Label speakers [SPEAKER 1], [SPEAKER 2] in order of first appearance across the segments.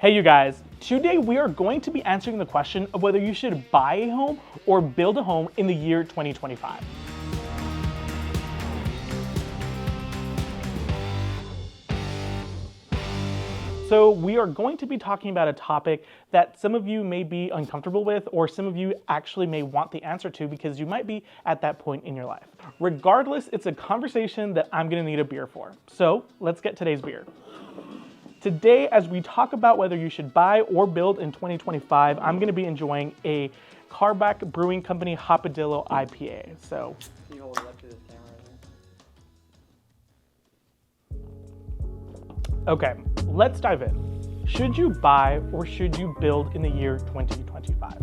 [SPEAKER 1] Hey you guys, today we are going to be answering the question of whether you should buy a home or build a home in the year 2025. So we are going to be talking about a topic that some of you may be uncomfortable with, or some of you actually may want the answer to because you might be at that point in your life. Regardless, it's a conversation that I'm gonna need a beer for. So let's get today's beer. Today, as we talk about whether you should buy or build in 2025, I'm going to be enjoying a Karbach Brewing Company Hopadillo IPA. So,
[SPEAKER 2] Can you hold it up to this camera?
[SPEAKER 1] Okay, let's dive in. Should you buy or should you build in the year 2025?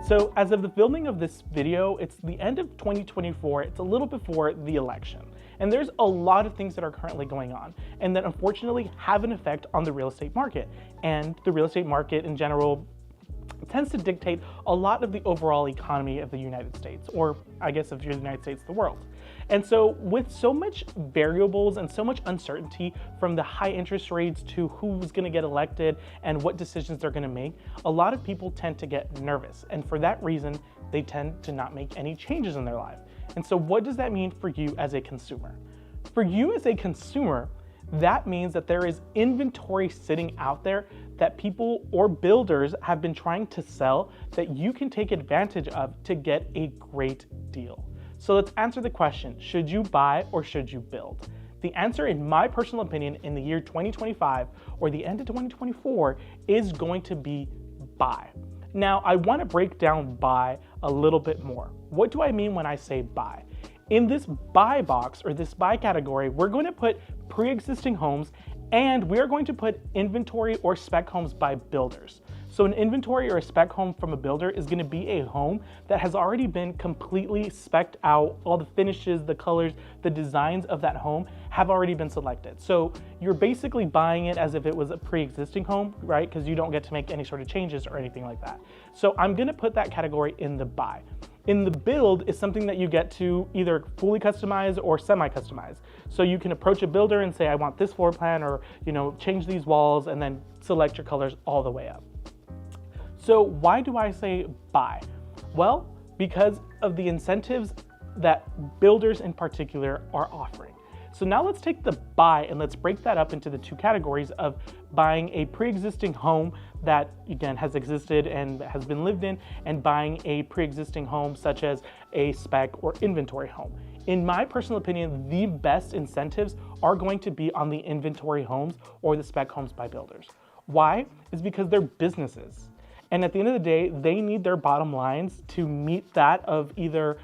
[SPEAKER 1] So, as of the filming of this video, it's the end of 2024. It's a little before the election. And there's a lot of things that are currently going on and that unfortunately have an effect on the real estate market. And the real estate market in general tends to dictate a lot of the overall economy of the United States, or I guess if you're the United States, the world. And so with so much variables and so much uncertainty from the high interest rates to who's gonna get elected and what decisions they're gonna make, a lot of people tend to get nervous. And for that reason, they tend to not make any changes in their life. And so what does that mean for you as a consumer? For you as a consumer, that means that there is inventory sitting out there that people or builders have been trying to sell that you can take advantage of to get a great deal. So let's answer the question, should you buy or should you build? The answer, in my personal opinion, in the year 2025 or the end of 2024 is going to be buy. Now, I want to break down buy a little bit more. What do I mean when I say buy? In this buy box or this buy category, we're going to put pre-existing homes and we're going to put inventory or spec homes by builders. So an inventory or a spec home from a builder is going to be a home that has already been completely spec'd out. All the finishes, the colors, the designs of that home have already been selected. So you're basically buying it as if it was a pre-existing home, right? Because you don't get to make any sort of changes or anything like that. So I'm going to put that category in the buy. In the build is something that you get to either fully customize or semi-customize. So you can approach a builder and say, I want this floor plan, or change these walls, and then select your colors all the way up. So why do I say buy? Well, because of the incentives that builders in particular are offering. So now let's take the buy and let's break that up into the two categories of buying a pre-existing home that again has existed and has been lived in, and buying a pre-existing home such as a spec or inventory home. In my personal opinion, the best incentives are going to be on the inventory homes or the spec homes by builders. Why? Is because they're businesses. And at the end of the day, they need their bottom lines to meet that of either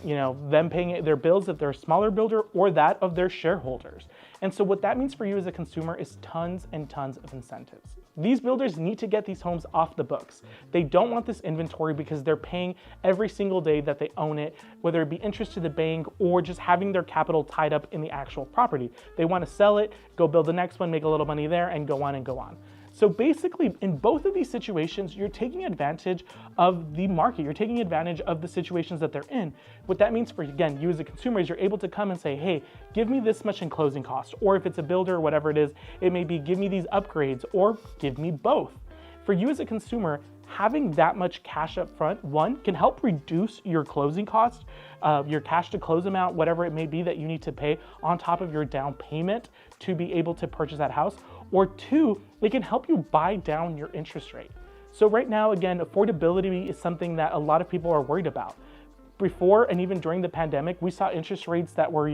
[SPEAKER 1] them paying their bills if they're a smaller builder, or that of their shareholders. And so what that means for you as a consumer is tons and tons of incentives. These builders need to get these homes off the books. They don't want this inventory because they're paying every single day that they own it, whether it be interest to the bank or just having their capital tied up in the actual property. They want to sell it, go build the next one, make a little money there, and go on and go on. So basically, in both of these situations, you're taking advantage of the market. You're taking advantage of the situations that they're in. What that means for, again, you as a consumer is you're able to come and say, hey, give me this much in closing costs. Or if it's a builder or whatever it is, it may be give me these upgrades or give me both. For you as a consumer, having that much cash up front, one, can help reduce your closing cost, your cash to close amount, whatever it may be that you need to pay on top of your down payment to be able to purchase that house. Or two, it can help you buy down your interest rate. So right now, again, affordability is something that a lot of people are worried about. Before and even during the pandemic, we saw interest rates that were,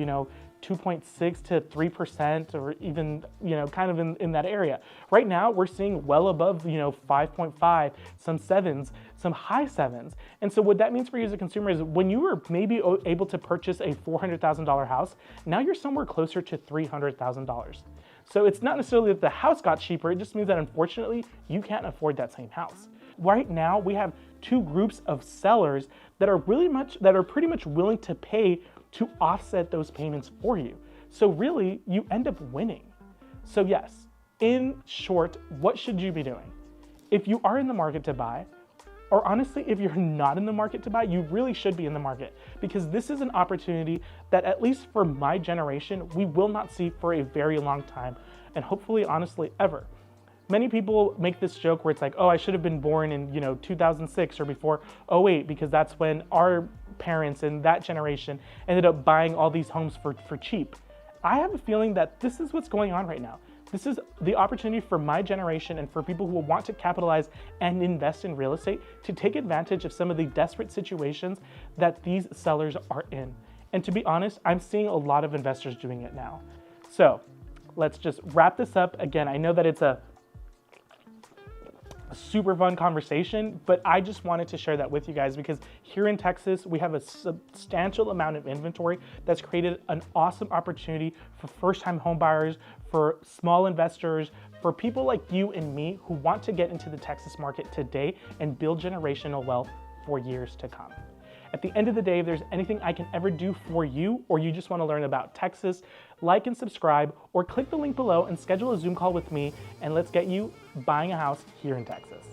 [SPEAKER 1] 2.6 to 3%, or even, kind of in that area. Right now, we're seeing well above, 5.5, some sevens, some high sevens. And so what that means for you as a consumer is when you were maybe able to purchase a $400,000 house, now you're somewhere closer to $300,000. So it's not necessarily that the house got cheaper, it just means that unfortunately, you can't afford that same house. Right now, we have two groups of sellers that are pretty much willing to pay to offset those payments for you. So really, you end up winning. So yes, in short, what should you be doing? If you are in the market to buy, or honestly, if you're not in the market to buy, you really should be in the market, because this is an opportunity that, at least for my generation, we will not see for a very long time, and hopefully, honestly, ever. Many people make this joke where it's like, oh, I should have been born in, 2006 or before '08, because that's when our parents and that generation ended up buying all these homes for cheap. I have a feeling that this is what's going on right now. This is the opportunity for my generation and for people who want to capitalize and invest in real estate to take advantage of some of the desperate situations that these sellers are in. And to be honest, I'm seeing a lot of investors doing it now. So let's just wrap this up. Again, I know that it's a super fun conversation, but I just wanted to share that with you guys because here in Texas, we have a substantial amount of inventory that's created an awesome opportunity for first-time home buyers, for small investors, for people like you and me who want to get into the Texas market today and build generational wealth for years to come. At the end of the day, if there's anything I can ever do for you, or you just want to learn about Texas, like and subscribe, or click the link below and schedule a Zoom call with me, and let's get you buying a house here in Texas.